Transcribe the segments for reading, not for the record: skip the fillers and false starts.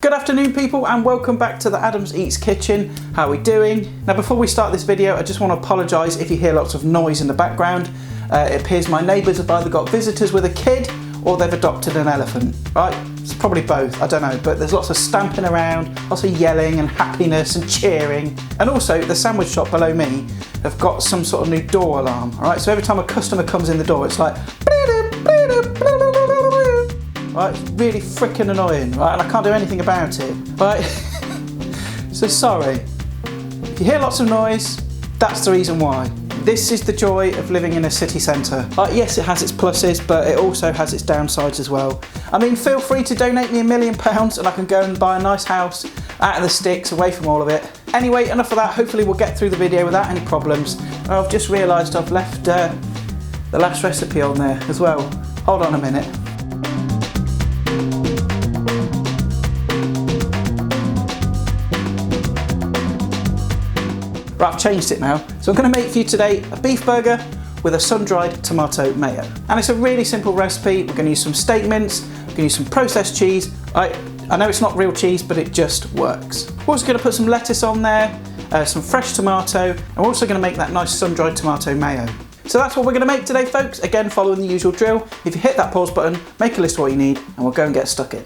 Good afternoon people, and welcome back to the Adams Eats Kitchen. How are we doing? Now before we start this video, I just want to apologise if you hear lots of noise in the background. It appears my neighbours have either got visitors with a kid or they've adopted an elephant, right? It's probably both, I don't know, but there's lots of stamping around, lots of yelling and happiness and cheering. And also the sandwich shop below me have got some sort of new door alarm, alright? So every time a customer comes in the door, it's like right, it's really freaking annoying, right? And I can't do anything about it, right? So sorry. If you hear lots of noise, that's the reason why. This is the joy of living in a city centre. Yes, it has its pluses, but it also has its downsides as well. I mean, feel free to donate me £1 million and I can go and buy a nice house out of the sticks, away from all of it. Anyway, enough of that. Hopefully we'll get through the video without any problems. I've just realised I've left the last recipe on there as well. Hold on a minute. Right, I've changed it now. So I'm going to make for you today a beef burger with a sun-dried tomato mayo. And it's a really simple recipe. We're going to use some steak mince, we're going to use some processed cheese. I know it's not real cheese, but it just works. We're also going to put some lettuce on there, some fresh tomato, and we're also going to make that nice sun-dried tomato mayo. So that's what we're going to make today, folks. Again, following the usual drill. If you hit that pause button, make a list of what you need, and we'll go and get stuck in.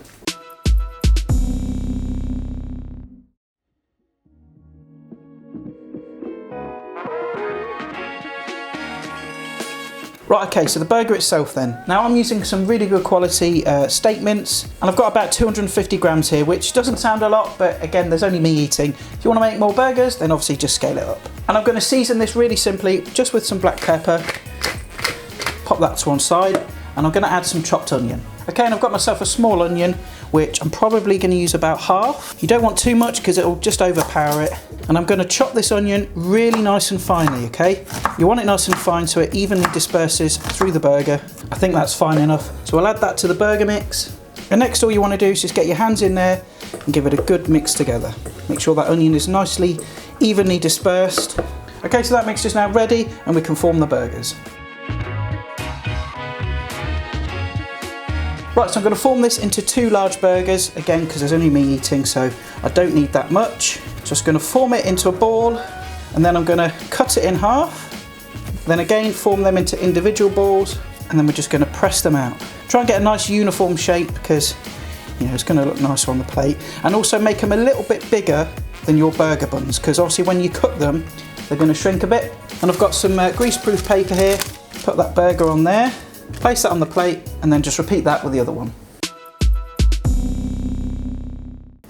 Right, okay, so the burger itself then. Now I'm using some really good quality steak mince, and I've got about 250 grams here, which doesn't sound a lot, but again, there's only me eating. If you want to make more burgers, then obviously just scale it up. And I'm going to season this really simply, just with some black pepper. Pop that to one side, and I'm going to add some chopped onion. Okay, and I've got myself a small onion, which I'm probably going to use about half. You don't want too much because it'll just overpower it. And I'm going to chop this onion really nice and finely, okay? You want it nice and fine so it evenly disperses through the burger. I think that's fine enough. So I'll add that to the burger mix. And next all you want to do is just get your hands in there and give it a good mix together. Make sure that onion is nicely, evenly dispersed. Okay, so that mix is now ready and we can form the burgers. Right, so I'm going to form this into 2 large burgers, again because there's only me eating, so I don't need that much. Just going to form it into a ball, and then I'm going to cut it in half, then again form them into individual balls, and then we're just going to press them out. Try and get a nice uniform shape because, you know, it's going to look nicer on the plate, and also make them a little bit bigger than your burger buns because obviously when you cook them, they're going to shrink a bit. And I've got some greaseproof paper here, put that burger on there. Place that on the plate and then just repeat that with the other one.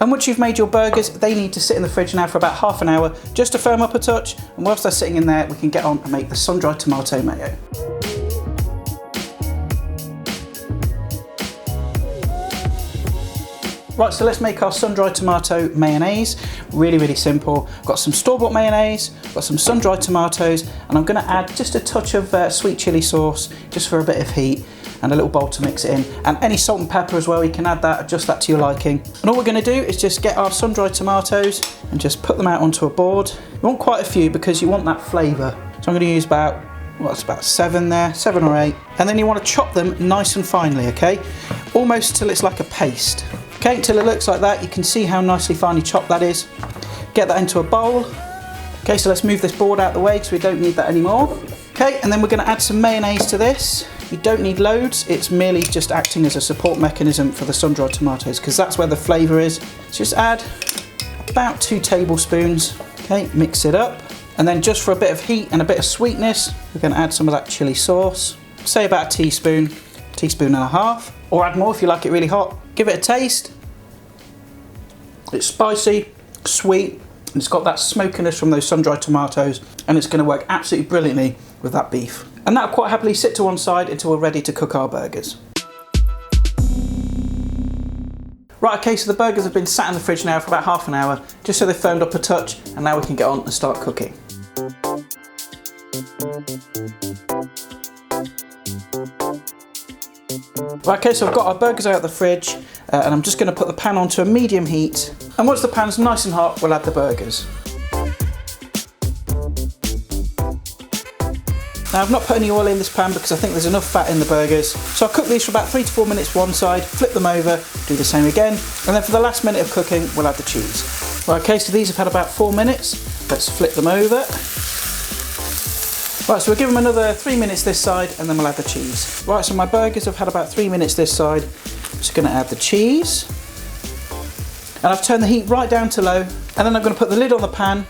And once you've made your burgers, they need to sit in the fridge now for about half an hour just to firm up a touch, and whilst they're sitting in there we can get on and make the sun-dried tomato mayo. Right, so let's make our sun-dried tomato mayonnaise. Really, really simple. I've got some store-bought mayonnaise, got some sun-dried tomatoes, and I'm going to add just a touch of sweet chilli sauce, just for a bit of heat, and a little bowl to mix it in. And any salt and pepper as well, you can add that, adjust that to your liking. And all we're going to do is just get our sun-dried tomatoes and just put them out onto a board. You want quite a few because you want that flavour. So I'm going to use about 7 there, 7 or 8. And then you want to chop them nice and finely, okay? Almost till it's like a paste. Okay, until it looks like that. You can see how nicely finely chopped that is. Get that into a bowl. Okay, so let's move this board out of the way because we don't need that anymore. Okay, and then we're going to add some mayonnaise to this. You don't need loads, it's merely just acting as a support mechanism for the sun-dried tomatoes because that's where the flavour is. So just add about 2 tablespoons. Okay, mix it up. And then just for a bit of heat and a bit of sweetness, we're going to add some of that chilli sauce. Say about a teaspoon, teaspoon and a half. Or add more if you like it really hot. Give it a taste. It's spicy, sweet, and it's got that smokiness from those sun-dried tomatoes, and it's going to work absolutely brilliantly with that beef. And that'll quite happily sit to one side until we're ready to cook our burgers. Right, okay, so the burgers have been sat in the fridge now for about half an hour, just so they've firmed up a touch, and now we can get on and start cooking. Right, okay, so I've got our burgers out of the fridge, and I'm just going to put the pan onto a medium heat, and once the pan's nice and hot, we'll add the burgers. Now I've not put any oil in this pan because I think there's enough fat in the burgers. So I'll cook these for about 3 to 4 minutes one side, flip them over, do the same again, and then for the last minute of cooking, we'll add the cheese. Right, okay, so these have had about 4 minutes. Let's flip them over. Right, so we'll give them another 3 minutes this side and then we'll add the cheese. Right, so my burgers have had about 3 minutes this side. Just going to add the cheese. And I've turned the heat right down to low. And then I'm going to put the lid on the pan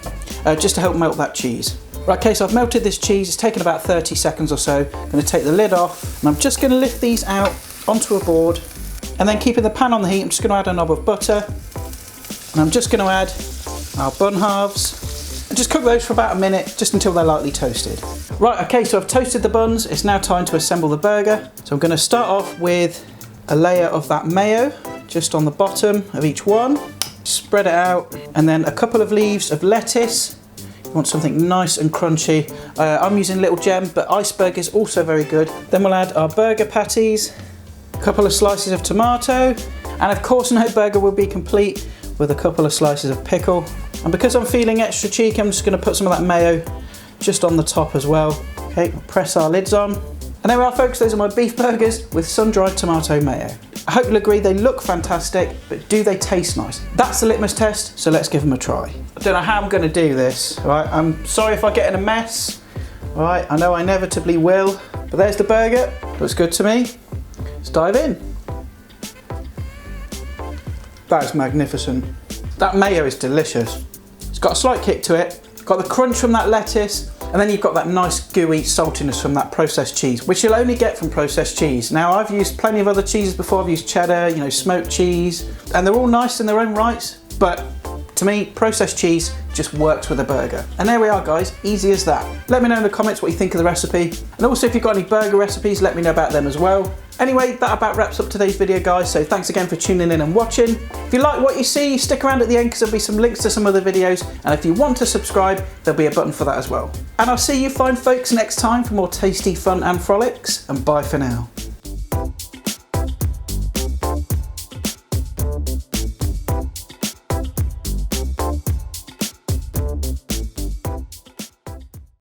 just to help melt that cheese. Right, okay, so I've melted this cheese. It's taken about 30 seconds or so. I'm going to take the lid off and I'm just going to lift these out onto a board. And then keeping the pan on the heat, I'm just going to add a knob of butter. And I'm just going to add our bun halves. And just cook those for about a minute, just until they're lightly toasted. Right, okay, so I've toasted the buns. It's now time to assemble the burger. So I'm going to start off with a layer of that mayo, just on the bottom of each one. Spread it out, and then a couple of leaves of lettuce. You want something nice and crunchy. I'm using Little Gem, but iceberg is also very good. Then we'll add our burger patties, a couple of slices of tomato, and of course no burger will be complete with a couple of slices of pickle. And because I'm feeling extra cheeky, I'm just going to put some of that mayo just on the top as well. Okay, we'll press our lids on. And there we are, folks, those are my beef burgers with sun-dried tomato mayo. I hope you'll agree they look fantastic, but do they taste nice? That's the litmus test, so let's give them a try. I don't know how I'm going to do this, all right? I'm sorry if I get in a mess, all right? I know I inevitably will, but there's the burger. Looks good to me. Let's dive in. That is magnificent. That mayo is delicious. It's got a slight kick to it, got the crunch from that lettuce, and then you've got that nice gooey saltiness from that processed cheese, which you'll only get from processed cheese. Now, I've used plenty of other cheeses before. I've used cheddar, you know, smoked cheese, and they're all nice in their own rights, but to me, processed cheese just works with a burger. And there we are, guys, easy as that. Let me know in the comments what you think of the recipe. And also, if you've got any burger recipes, let me know about them as well. Anyway, that about wraps up today's video, guys, so thanks again for tuning in and watching. If you like what you see, stick around at the end because there'll be some links to some other videos, and if you want to subscribe, there'll be a button for that as well. And I'll see you fine folks next time for more tasty fun and frolics, and bye for now.